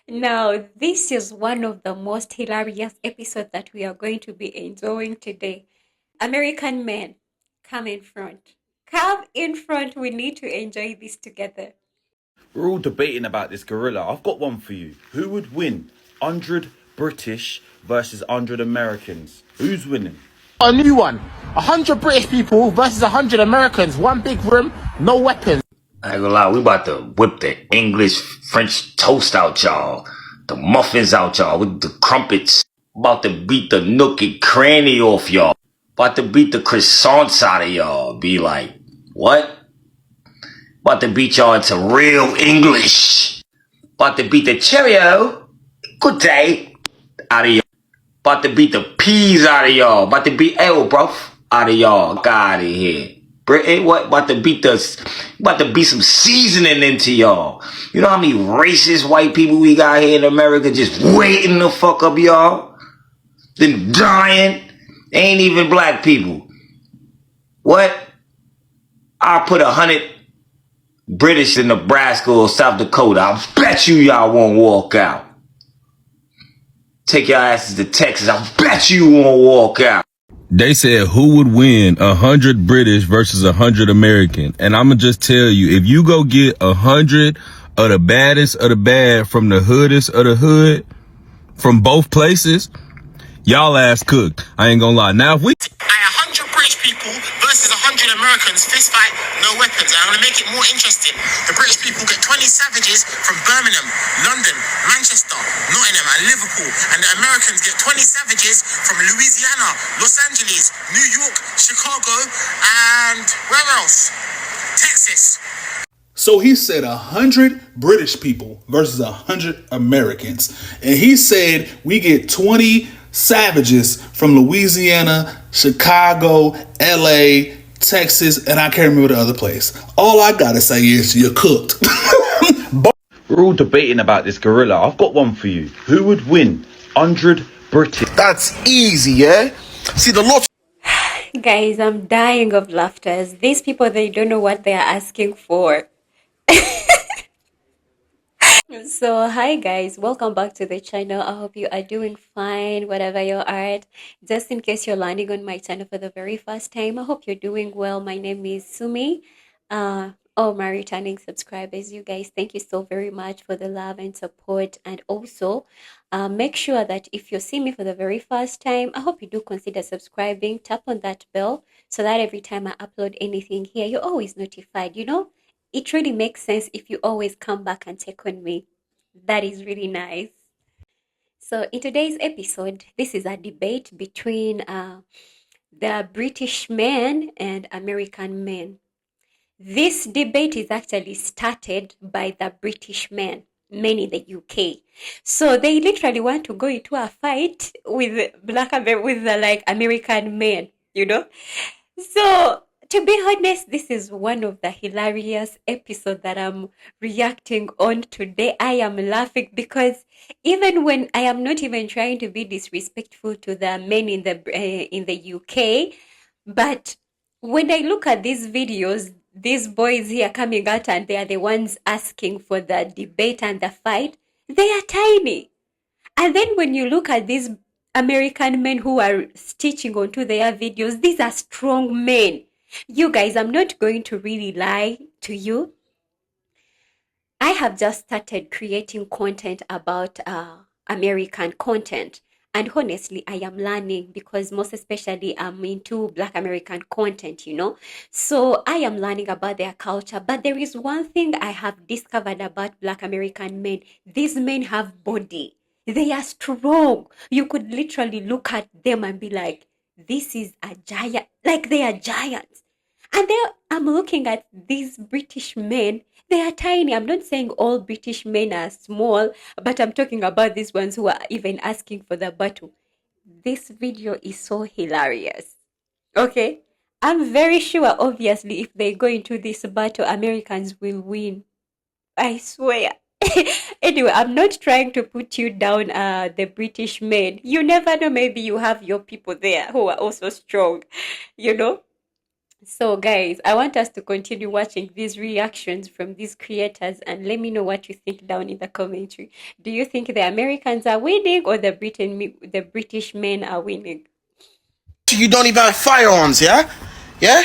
Now, this is one of the most hilarious episodes that we are going to be enjoying today. American men, come in front. Come in front. We need to enjoy this together. We're all debating about this gorilla. I've got one for you. Who would win? 100 British versus 100 Americans. Who's winning? A new one. 100 British people versus 100 Americans. One big room, no weapons. I ain't gonna lie, we about to whip the English French toast out y'all. The muffins out y'all with the crumpets. About to beat the nook and cranny off y'all. About to beat the croissants out of y'all. Be like, what? About to beat y'all into real English. About to beat the Cheerio, good day, out of y'all. About to beat the peas out of y'all. About to beat L, bro, out of y'all. Get out of here. Britain, what? About to beat some seasoning into y'all. You know how many racist white people we got here in America just waiting to fuck up y'all? Then dying. Ain't even black people. What? I'll put 100 British in Nebraska or South Dakota. I bet you y'all won't walk out. Take your asses to Texas. I bet you won't walk out. They said who would win 100 British versus 100 American. And I'ma just tell you, if you go get 100 of the baddest of the bad from the hoodest of the hood from both places, y'all ass cooked. I ain't gonna lie. Now if we 100 British people versus 100 Americans, fist fight, no weapons. And I'm going to make it more interesting. The British people get 20 savages from Birmingham, London, Manchester, Nottingham and Liverpool. And the Americans get 20 savages from Louisiana, Los Angeles, New York, Chicago, and where else? Texas. So he said 100 British people versus 100 Americans. And he said we get 20 savages from Louisiana, Chicago, LA, Texas, and I can't remember the other place. All I gotta say is you're cooked. We're all debating about this gorilla. I've got one for you. Who would win? 100 British. That's easy, yeah? See, the lot. Guys, I'm dying of laughter. These people, they don't know what they are asking for. So, hi guys, welcome back to the channel. I hope you are doing fine, whatever you are at. Just in case you're landing on my channel for the very first time, I hope you're doing well. My name is Sumi. All my returning subscribers, you guys, thank you so very much for the love and support. And also, make sure that if you see me for the very first time, I hope you do consider subscribing. Tap on that bell so that every time I upload anything here, you're always notified, It really makes sense if you always come back and check on me. That is really nice. So in today's episode, this is a debate between the British men and American men. This debate is actually started by the British men in the UK. So they literally want to go into a fight with the American men, So to be honest, this is one of the hilarious episodes that I'm reacting on today. I am laughing because even when I am not even trying to be disrespectful to the men in the UK, but when I look at these videos, these boys here coming out and they are the ones asking for the debate and the fight, they are tiny. And then when you look at these American men who are stitching onto their videos, these are strong men. You guys, I'm not going to really lie to you. I have just started creating content about American content. And honestly, I am learning because most especially I'm into Black American content, So I am learning about their culture. But there is one thing I have discovered about Black American men. These men have body. They are strong. You could literally look at them and be like, this is a giant. Like they are giants. And then I'm looking at these British men. They are tiny. I'm not saying all British men are small, but I'm talking about these ones who are even asking for the battle. This video is so hilarious. Okay? I'm very sure, obviously, if they go into this battle, Americans will win. I swear. Anyway, I'm not trying to put you down, the British men. You never know, maybe you have your people there who are also strong, So, guys, I want us to continue watching these reactions from these creators and let me know what you think down in the commentary. Do you think the Americans are winning or the British men are winning? You don't even have firearms, yeah? Yeah?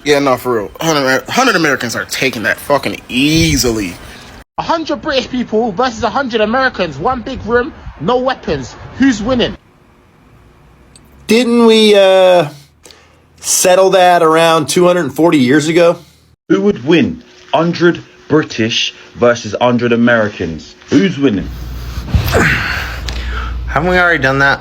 Yeah, no, for real. 100 Americans are taking that fucking easily. 100 British people versus 100 Americans. One big room, no weapons. Who's winning? Didn't we settle that around 240 years ago? Who would win? 100 British versus 100 Americans. Who's winning? Haven't we already done that?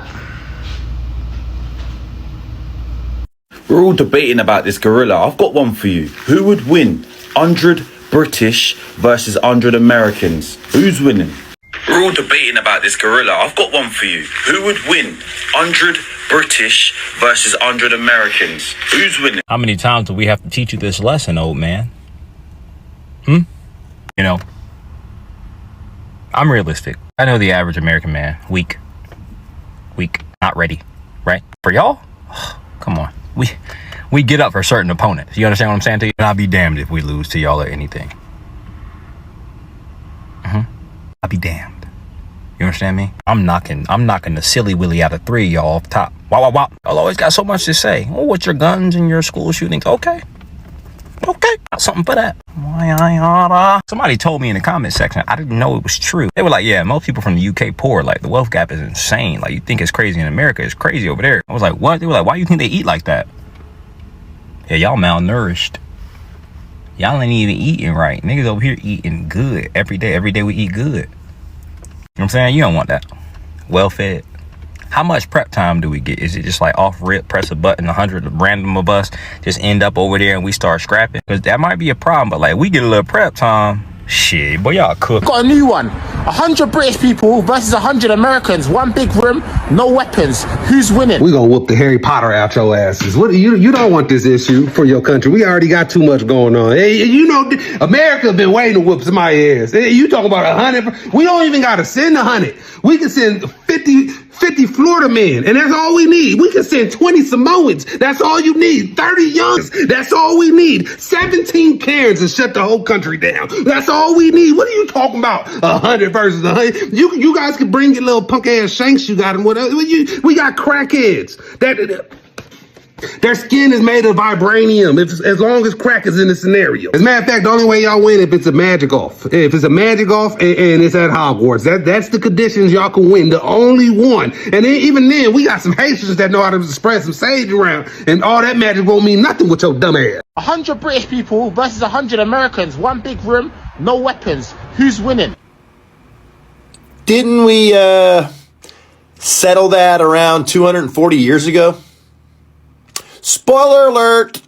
We're all debating about this gorilla. I've got one for you. Who would win? 100 British versus 100 Americans. Who's winning? We're all debating about this gorilla. I've got one for you. Who would win? 100 British versus 100 Americans. Who's winning? How many times do we have to teach you this lesson, old man? You know, I'm realistic. I know the average American man, weak, not ready, right? For y'all, come on. We get up for certain opponents. You understand what I'm saying to you? And I'll be damned if we lose to y'all or anything. I'll be damned. You understand me? I'm knocking the silly willy out of 3 y'all off top. Wow. Y'all always got so much to say. Oh, what's your guns and your school shootings? Okay. Got something for that. Somebody told me in the comment section, I didn't know it was true. They were like, yeah, most people from the UK poor. Like, the wealth gap is insane. Like, you think it's crazy in America, it's crazy over there. I was like, what? They were like, why do you think they eat like that? Yeah, y'all malnourished. Y'all ain't even eating right. Niggas over here eating good every day. Every day we eat good. You know what I'm saying? You don't want that. Well fed. How much prep time do we get? Is it just like off rip, press a button, 100 random of us just end up over there and we start scrapping? Because that might be a problem, but like we get a little prep time. Shit, boy, y'all cook. Got a new one. 100 British people versus 100 Americans. One big room, no weapons. Who's winning? We gonna whoop the Harry Potter out your asses. What you don't want this issue for your country. We already got too much going on. Hey, you know, America been waiting to whoop somebody's ass. Hey, you talking about 100? We don't even gotta send 100. We can send 50 Florida men, and that's all we need. We can send 20 Samoans. That's all you need. 30 youngs. That's all we need. 17 Karens and shut the whole country down. That's all we need. What are you talking about? 100 versus 100. You guys can bring your little punk ass shanks you got and whatever. We got crackheads. Their skin is made of vibranium, as long as crack is in the scenario. As a matter of fact, the only way y'all win if it's a magic off. If it's a magic off and it's at Hogwarts. That's the conditions y'all can win. The only one. And then, even then, we got some Haitians that know how to spread some sage around. And all that magic won't mean nothing with your dumb ass. 100 British people versus 100 Americans. One big room, no weapons. Who's winning? Didn't we settle that around 240 years ago? Spoiler alert,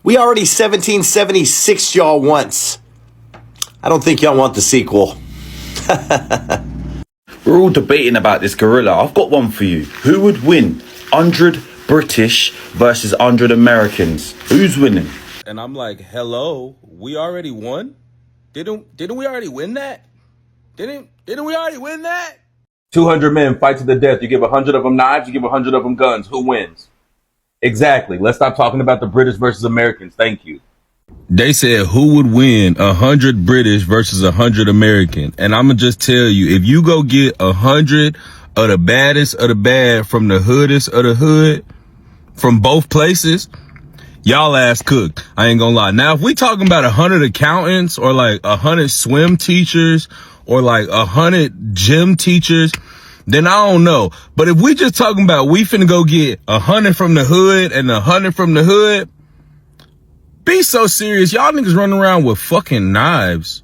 we already 1776 y'all once. I don't think y'all want the sequel. We're all debating about this gorilla. I've got one for you. Who would win? 100 British versus 100 Americans. Who's winning? And I'm like, hello, we already won? Didn't we already win that? Didn't we already win that? 200 men fight to the death. You give 100 of them knives, you give 100 of them guns. Who wins? Exactly. Let's stop talking about the British versus Americans. Thank you. They said who would win 100 British versus 100 American. And I'm going to just tell you, if you go get 100 of the baddest of the bad from the hoodest of the hood from both places, y'all ass cooked. I ain't gonna lie. Now, if we talking about 100 accountants or like 100 swim teachers or like 100 gym teachers, then I don't know. But if we just talking about we finna go get 100 from the hood and 100 from the hood, be so serious. Y'all niggas running around with fucking knives.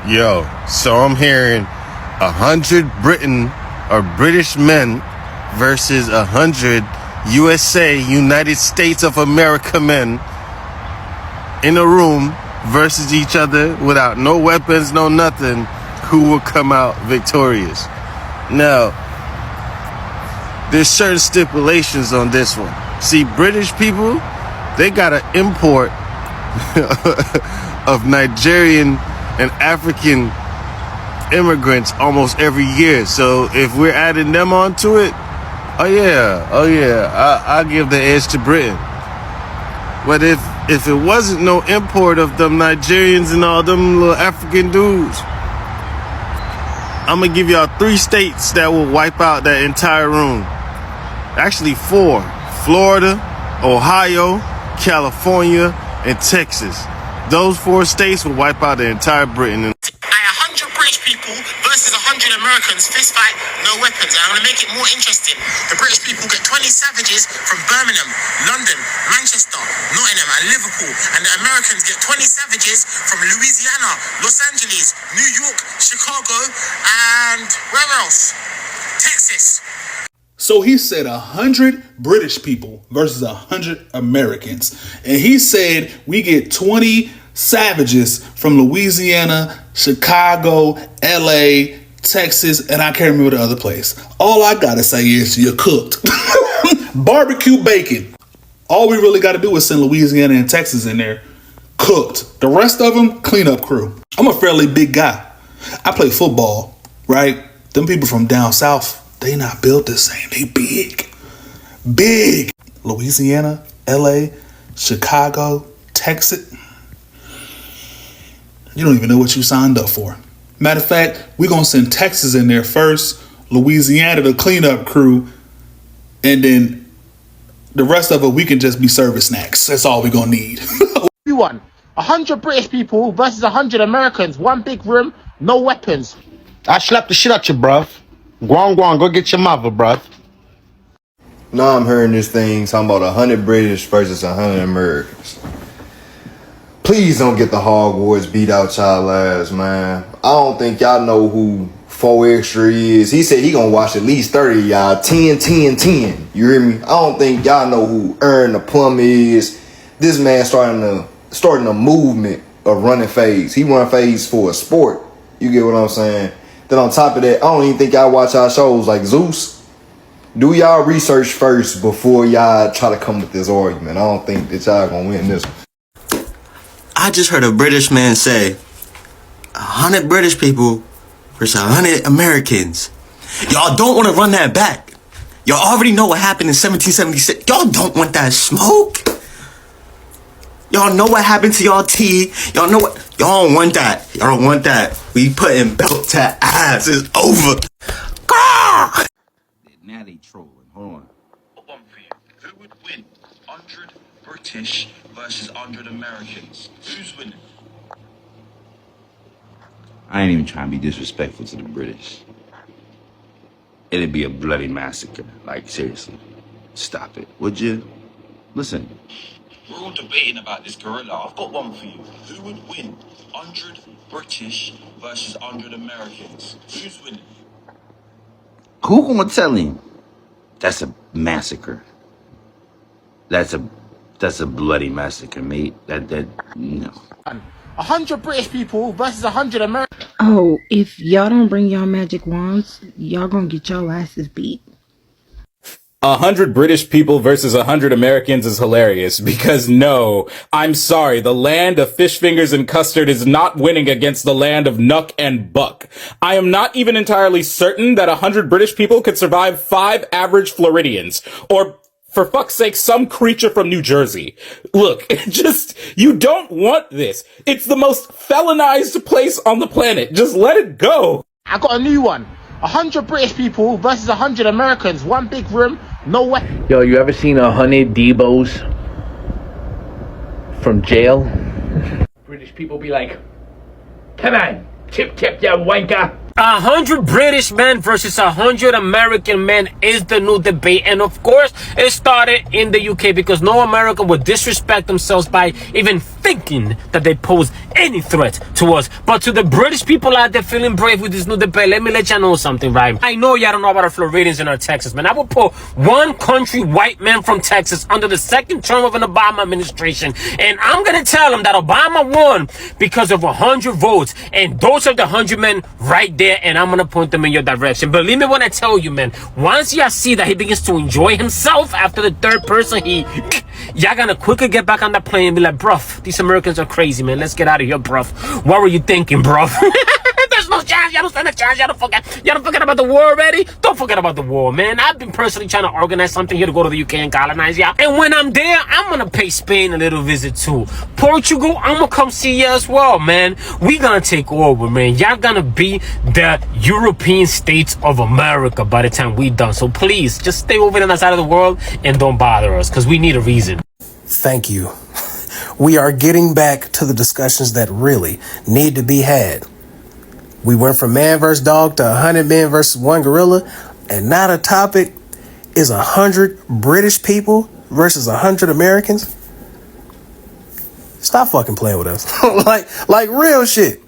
Yo, so I'm hearing 100 British men versus 100 USA, United States of America men in a room versus each other without no weapons, no nothing. Who will come out victorious? Now, there's certain stipulations on this one. See, British people, they got an import of Nigerian and African immigrants almost every year. So if we're adding them onto it, oh yeah, I'll give the edge to Britain. But if if it wasn't no import of them Nigerians and all them little African dudes. I'm gonna give y'all 3 states that will wipe out that entire room. Actually 4. Florida, Ohio, California, and Texas. Those 4 states will wipe out the entire Britain. 100 British people versus 100 Americans, fist fight, no weapons. And I'm going to make it more interesting. The British people get 20 savages from Birmingham, London, Manchester, Nottingham, and Liverpool. And the Americans get 20 savages from Louisiana, Los Angeles, New York, Chicago, and where else? Texas. So he said 100 British people versus 100 Americans. And he said we get 20 savages from Louisiana, Chicago, LA, Texas, and I can't remember the other place. All I gotta say is you're cooked. Barbecue bacon. All we really gotta do is send Louisiana and Texas in there. Cooked. The rest of them, cleanup crew. I'm a fairly big guy. I play football, right? Them people from down south, they not built the same. They big. Big. Louisiana, LA, Chicago, Texas. You don't even know what you signed up for. Matter of fact, we're going to send Texas in there first, Louisiana, the cleanup crew, and then the rest of it, we can just be service snacks. That's all we're going to need. Everyone, 100 British people versus 100 Americans. One big room, no weapons. I slapped the shit out you, bruv. Go get your mother, bruv. Now I'm hearing this thing talking about 100 British versus 100 Americans. Please don't get the Hogwarts beat out y'all ass, man. I don't think y'all know who 4 Extra is. He said he gonna watch at least 30 of y'all. 10, 10, 10. You hear me? I don't think y'all know who Earn the Plum is. This man starting a movement of running phase. He run phase for a sport. You get what I'm saying? Then on top of that, I don't even think y'all watch our shows like Zeus. Do y'all research first before y'all try to come with this argument. I don't think that y'all gonna win this. I just heard a British man say 100 British people versus 100 Americans. Y'all don't want to run that back. Y'all already know what happened in 1776. Y'all don't want that smoke. Y'all know what happened to y'all tea. Y'all know what. Y'all don't want that. Y'all don't want that. We putting belt to ass. It's over. Grrr! Now they trolling. Hold on. Got one for you. Who would win? 100 British versus 100 Americans. Who's winning? I ain't even trying to be disrespectful to the British. It'd be a bloody massacre. Like, seriously. Stop it, would you? Listen. We're all debating about this gorilla. I've got one for you. Who would win? 100 British versus 100 Americans. Who's winning? Who gonna tell him? That's a massacre. That's a bloody massacre, mate. No. 100 British people versus 100 Americans. Oh, if y'all don't bring y'all magic wands, y'all gonna get y'all asses beat. 100 British people versus 100 Americans is hilarious because no, I'm sorry, the land of fish fingers and custard is not winning against the land of Nuck and Buck. I am not even entirely certain that 100 British people could survive 5 average Floridians, or for fuck's sake, some creature from New Jersey. Look, you don't want this. It's the most felonized place on the planet. Just let it go. I got a new one. 100 British people versus 100 Americans. One big room, no way. Yo, you ever seen 100 Debos from jail? British people be like, come on, tip, you wanker. 100 British men versus 100 American men is the new debate. And of course, it started in the UK because no American would disrespect themselves by even thinking that they pose any threat to us. But to the British people out there feeling brave with this new debate, let me let y'all know something, right? I know y'all don't know about our Floridians and our Texas, man. I would put one country white man from Texas under the second term of an Obama administration. And I'm going to tell him that Obama won because of 100 votes. And those are the 100 men right there. And I'm gonna point them in your direction. Believe me when I tell you, man, once y'all see that he begins to enjoy himself after the third person, y'all gonna quickly get back on the plane and be like, bruv, these Americans are crazy, man. Let's get out of here, bruv. What were you thinking, bruv? There's no chance y'all Y'all don't stand a chance. Y'all don't forget about the war already. Don't forget about the war, man. I've been personally trying to organize something here to go to the UK and colonize y'all. And when I'm there, I'm gonna pay Spain a little visit too. Portugal, I'm gonna come see you as well, man. We gonna take over, man. Y'all gonna be the European states of America by the time we done. So please, just stay over on that side of the world and don't bother us, because we need a reason. Thank you. We are getting back to the discussions that really need to be had. We went from man versus dog to 100 men versus one gorilla, and now the topic is 100 British people versus 100 Americans. Stop fucking playing with us. like real shit.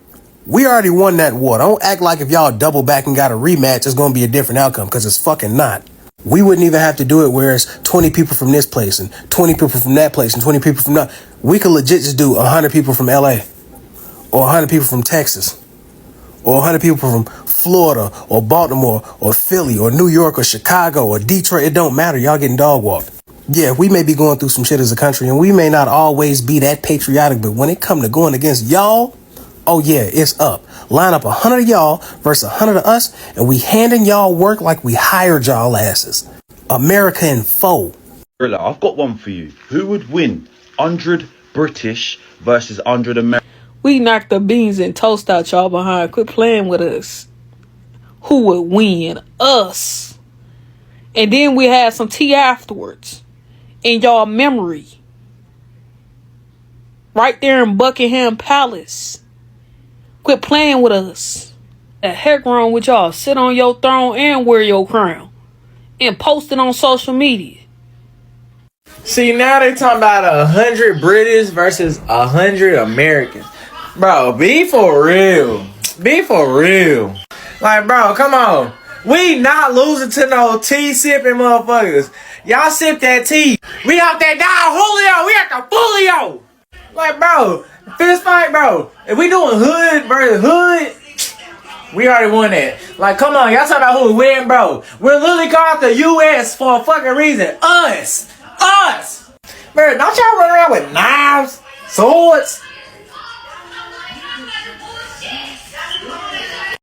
We already won that war. Don't act like if y'all double back and got a rematch, it's gonna be a different outcome, because it's fucking not. We wouldn't even have to do it where it's 20 people from this place and 20 people from that place and 20 people from that. We could legit just do 100 people from LA or 100 people from Texas or 100 people from Florida or Baltimore or Philly or New York or Chicago or Detroit. It don't matter. Y'all getting dog walked. Yeah, we may be going through some shit as a country and we may not always be that patriotic, but when it come to going against y'all, oh yeah, it's up. Line up 100 of y'all versus 100 of us, and we handing y'all work like we hired y'all asses. America in foe. I've got one for you. Who would win? 100 British versus 100 American? We knocked the beans and toast out y'all behind. Quit playing with us. Who would win? Us. And then we had some tea afterwards. In y'all memory. Right there in Buckingham Palace. Quit playing with us. The heck wrong with y'all? Sit on your throne and wear your crown. And post it on social media. See, now they talking about 100 British versus 100 Americans. Bro, be for real. Be for real. Like, bro, come on. We not losing to no tea sipping motherfuckers. Y'all sip that tea. We out there down Julio. We at the Fulio. Like, bro, fist fight, bro. If we doing hood versus hood, we already won that. Like, come on, y'all talking about who win, bro. We're literally called the U.S. for a fucking reason. Us. Bro, don't y'all run around with knives, swords,